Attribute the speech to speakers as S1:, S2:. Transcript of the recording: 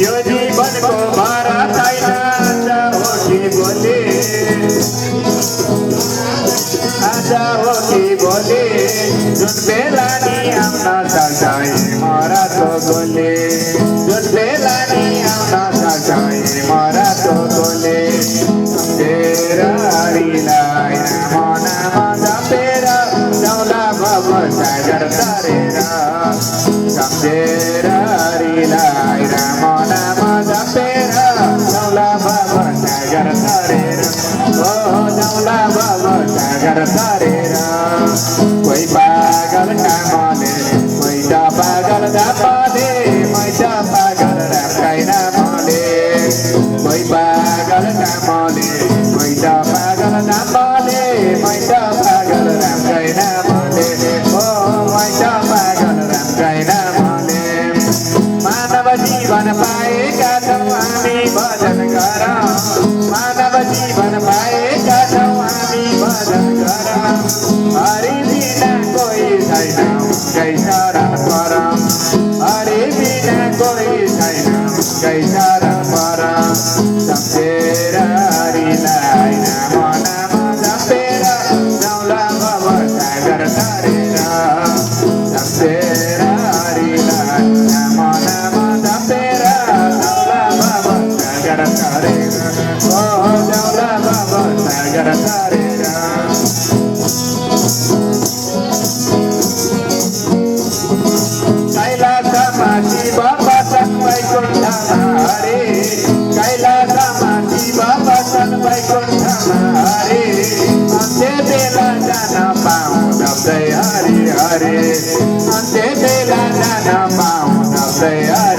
S1: यो जीवनको भरा छैन आज हो कि भोलि आज हो कि भोलि जुन बेला नि आउन सक्छ मरतो गोली जुन बेला नि आउन सक्छ मरतो गोली सम्झेर हरिलाई मनमा जपेर जाउँला भव सागर तरेर सम्झेर हरिलाई मनमा जपेर जाउँला भव सागर तरेर ओ जाउँला भव सागर तरेर कोही पागल कामले कोही त पागल जापाले मै त पागल रामकै नामले कोही पागल कामले कोही त पागल जापाले मै त पागल रामकै नामले ओ मै त पागल रामकै नामले मानव जीवन पाएका छौँ हामी भजन गर मानव जीवन पाएका छौँ हामी भजन गर हरि बिना कोही छैन कै शरण परम हरि बिना कोही छैन कै शरण परम सम्झेर हरिलाई मनमा जपेर जाउँला भव सागर तरेर सम्झेर हरिलाई मनमा जपेर जाउँला भव सागर तरेर ओ जाउँला भव सागर तरेर शिव बसन वैकुण्ठमा हरे कैलासमा शिव बसन वैकुण्ठमा हरे अन्त्य बेला जान पाऊँ जप्दै हरि हरे अन्त्य बेला जान पाऊँ जप्दै हरि